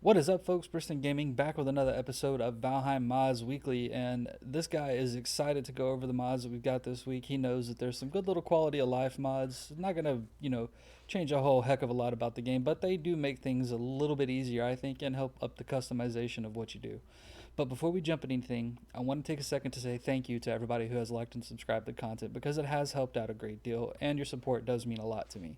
What is up, folks? Briston Gaming back with another episode of Valheim Mods Weekly, and this guy is excited to go over the mods that we've got this week. He knows that there's some good little quality of life mods. Not gonna, change a whole heck of a lot about the game, but they do make things a little bit easier, I think, and help up the customization of what you do. But before we jump at anything, I want to take a second to say thank you to everybody who has liked and subscribed to the content because it has helped out a great deal, and your support does mean a lot to me.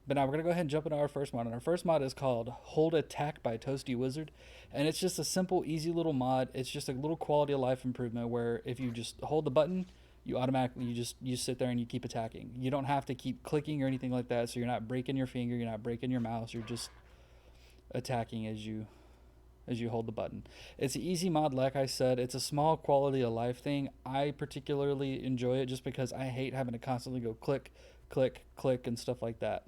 But now we're gonna go ahead and jump into our first mod. And our first mod is called Hold Attack by Toasty Wizard. And it's just a simple, easy little mod. It's just a little quality of life improvement where if you just hold the button, you automatically you sit there and you keep attacking. You don't have to keep clicking or anything like that, so you're not breaking your finger, you're not breaking your mouse, you're just attacking as you hold the button. It's an easy mod, like I said. It's a small quality of life thing. I particularly enjoy it just because I hate having to constantly go click, click, click, and stuff like that.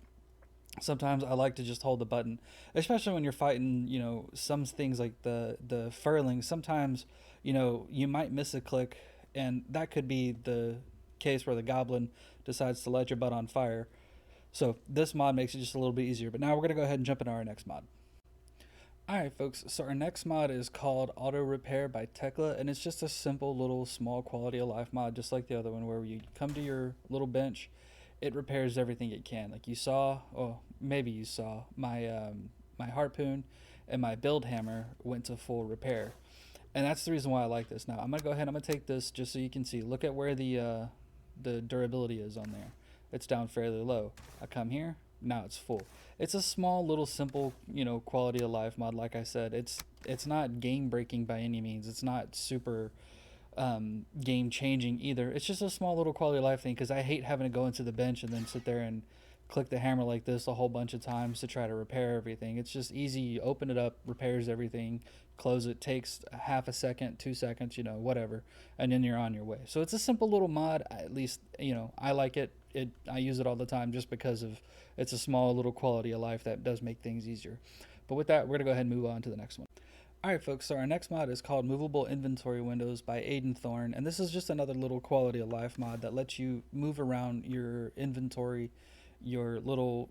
Sometimes I like to just hold the button, especially when you're fighting, some things like the furlings. Sometimes, you might miss a click, and that could be the case where the goblin decides to light your butt on fire. So this mod makes it just a little bit easier. But now we're gonna go ahead and jump into our next mod. Alright, folks, so our next mod is called Auto Repair by Tekla, and it's just a simple little small quality of life mod, just like the other one, where you come to your little bench, it repairs everything it can. Like you saw, oh, maybe you saw, my harpoon and my build hammer went to full repair. And that's the reason why I like this. Now, I'm going to go ahead, I'm going to take this just so you can see. Look at where the durability is on there. It's down fairly low. I come here, now it's full. It's a small little simple, quality of life mod. Like I said, it's not game breaking by any means. It's not super game changing either. It's just a small little quality of life thing because I hate having to go into the bench and then sit there and click the hammer like this a whole bunch of times to try to repair everything. It's just easy. You open it up, repairs everything, close it, takes a half a second, 2 seconds, whatever, and then you're on your way. So it's a simple little mod. At least, I like it. I use it all the time just because of it's a small little quality of life that does make things easier. But with that, we're gonna go ahead and move on to the next one. Alright, folks, so our next mod is called Movable Inventory Windows by Aiden Thorne, and this is just another little quality of life mod that lets you move around your inventory, your little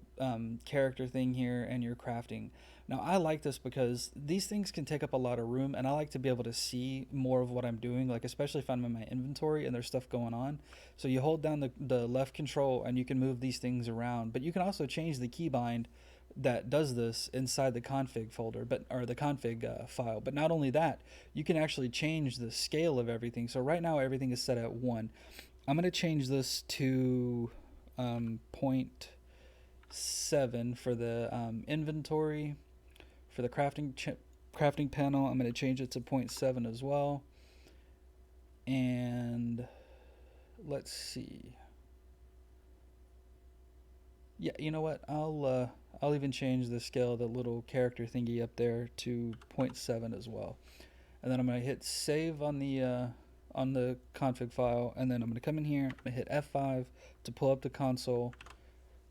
character thing here, and your crafting. Now, I like this because these things can take up a lot of room, and I like to be able to see more of what I'm doing, like especially if I'm in my inventory and there's stuff going on. So you hold down the left control and you can move these things around, but you can also change the keybind that does this inside the config folder, or the config file. But not only that, you can actually change the scale of everything. So right now everything is set at 1. I'm going to change this to point 0.7 for the inventory. For the crafting panel, I'm going to change it to 0.7 as well. And let's see. Yeah, you know what? I'll even change the scale of the little character thingy up there to 0.7 as well. And then I'm going to hit save on the config file, and then I'm going to come in here, I'm going to hit F5 to pull up the console,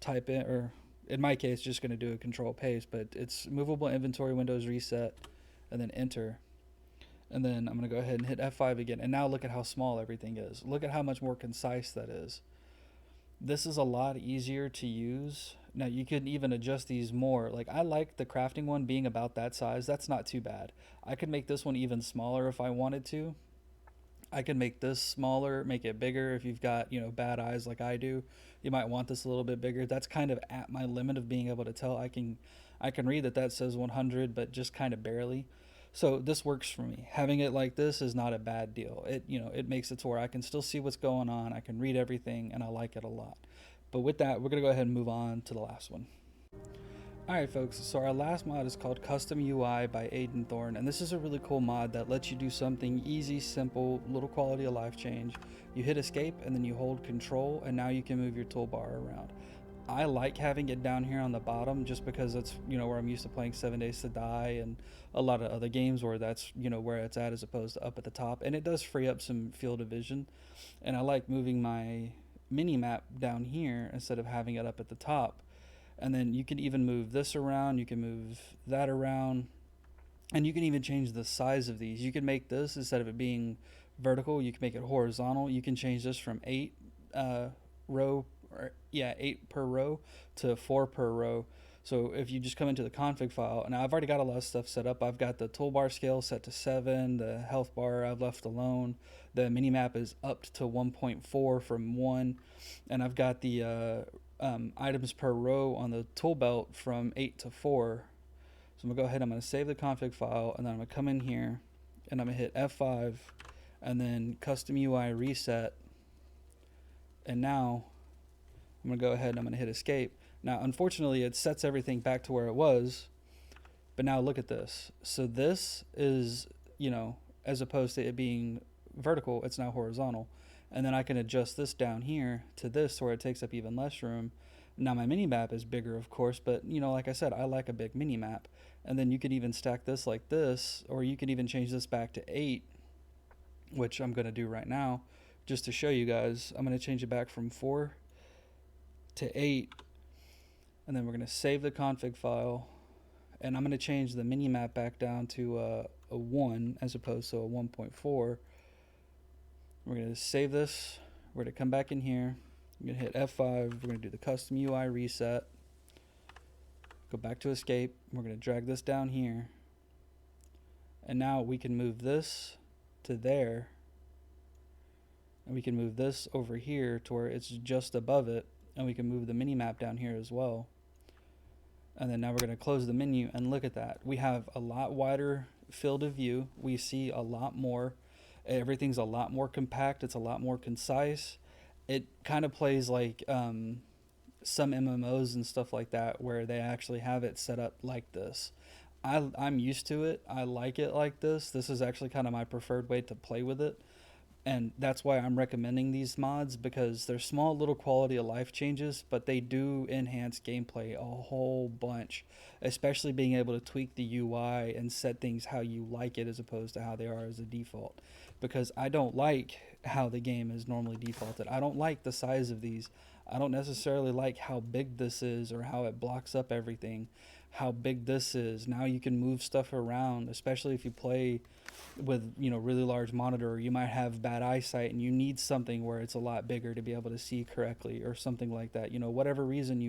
type in, or in my case, just going to do a control paste, but it's movable inventory windows reset, and then enter. And then I'm going to go ahead and hit F5 again, and now look at how small everything is. Look at how much more concise that is. This is a lot easier to use. Now you can even adjust these more. Like I like the crafting one being about that size. That's not too bad. I could make this one even smaller if I wanted to. I can make this smaller, make it bigger if you've got, bad eyes like I do. You might want this a little bit bigger. That's kind of at my limit of being able to tell. I can read that says 100, but just kind of barely. So this works for me. Having it like this is not a bad deal. It makes it to where I can still see what's going on. I can read everything, and I like it a lot. But with that, we're gonna go ahead and move on to the last one. Alright, folks, so our last mod is called Custom UI by Aiden Thorne, and this is a really cool mod that lets you do something easy, simple, little quality of life change. You hit escape and then you hold control, and now you can move your toolbar around. I like having it down here on the bottom just because that's where I'm used to playing 7 Days to Die and a lot of other games where that's where it's at as opposed to up at the top, and it does free up some field of vision. And I like moving my mini map down here instead of having it up at the top. And then you can even move this around, you can move that around, and you can even change the size of these. You can make this, instead of it being vertical, you can make it horizontal. You can change this from 8 8 per row to 4 per row. So if you just come into the config file, and I've already got a lot of stuff set up. I've got the toolbar scale set to 7, the health bar I've left alone, the minimap is up to 1.4 from 1, and I've got the items per row on the tool belt from 8 to 4. So I'm going to go ahead, I'm going to save the config file, and then I'm going to come in here, and I'm going to hit F5, and then Custom UI Reset, and now I'm going to go ahead and I'm going to hit Escape. Now, unfortunately, it sets everything back to where it was, but now look at this. So this is, as opposed to it being vertical, it's now horizontal. And then I can adjust this down here to this where it takes up even less room. Now my mini map is bigger, of course, but like I said, I like a big mini map. And then you could even stack this like this, or you could even change this back to 8, which I'm going to do right now just to show you guys. I'm going to change it back from 4 to 8, and then we're going to save the config file, and I'm going to change the mini map back down to a 1 as opposed to a 1.4. We're going to save this. We're going to come back in here. I'm going to hit F5. We're going to do the custom UI reset. Go back to escape. We're going to drag this down here. And now we can move this to there. And we can move this over here to where it's just above it. And we can move the mini map down here as well. And then now we're going to close the menu, and look at that. We have a lot wider field of view. We see a lot more. Everything's a lot more compact. It's a lot more concise. It kind of plays like some MMOs and stuff like that, where they actually have it set up like this. I'm used to it. I like it like this. This is actually kind of my preferred way to play with it. And that's why I'm recommending these mods, because they're small little quality of life changes, but they do enhance gameplay a whole bunch, especially being able to tweak the UI and set things how you like it as opposed to how they are as a default. Because I don't like how the game is normally defaulted. I don't like the size of these. I don't necessarily like how big this is or how it blocks up everything. How big this is. Now you can move stuff around, especially if you play with really large monitor, or you might have bad eyesight and you need something where it's a lot bigger to be able to see correctly, or something like that. Whatever reason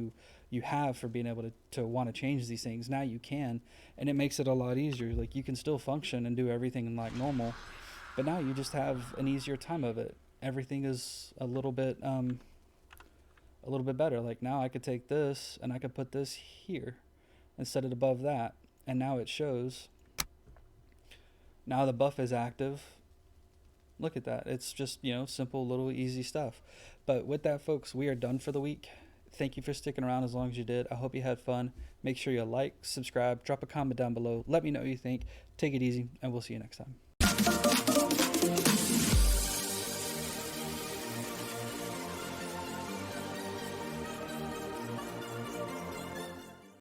you have for being able to want to change these things, now you can, and it makes it a lot easier. Like, you can still function and do everything like normal, but now you just have an easier time of it. Everything is a little bit better. Like, now I could take this and I could put this here and set it above that, and now it shows. Now the buff is active. Look at that. It's just, simple, little, easy stuff. But with that, folks, we are done for the week. Thank you for sticking around as long as you did. I hope you had fun. Make sure you like, subscribe, drop a comment down below. Let me know what you think. Take it easy, and we'll see you next time.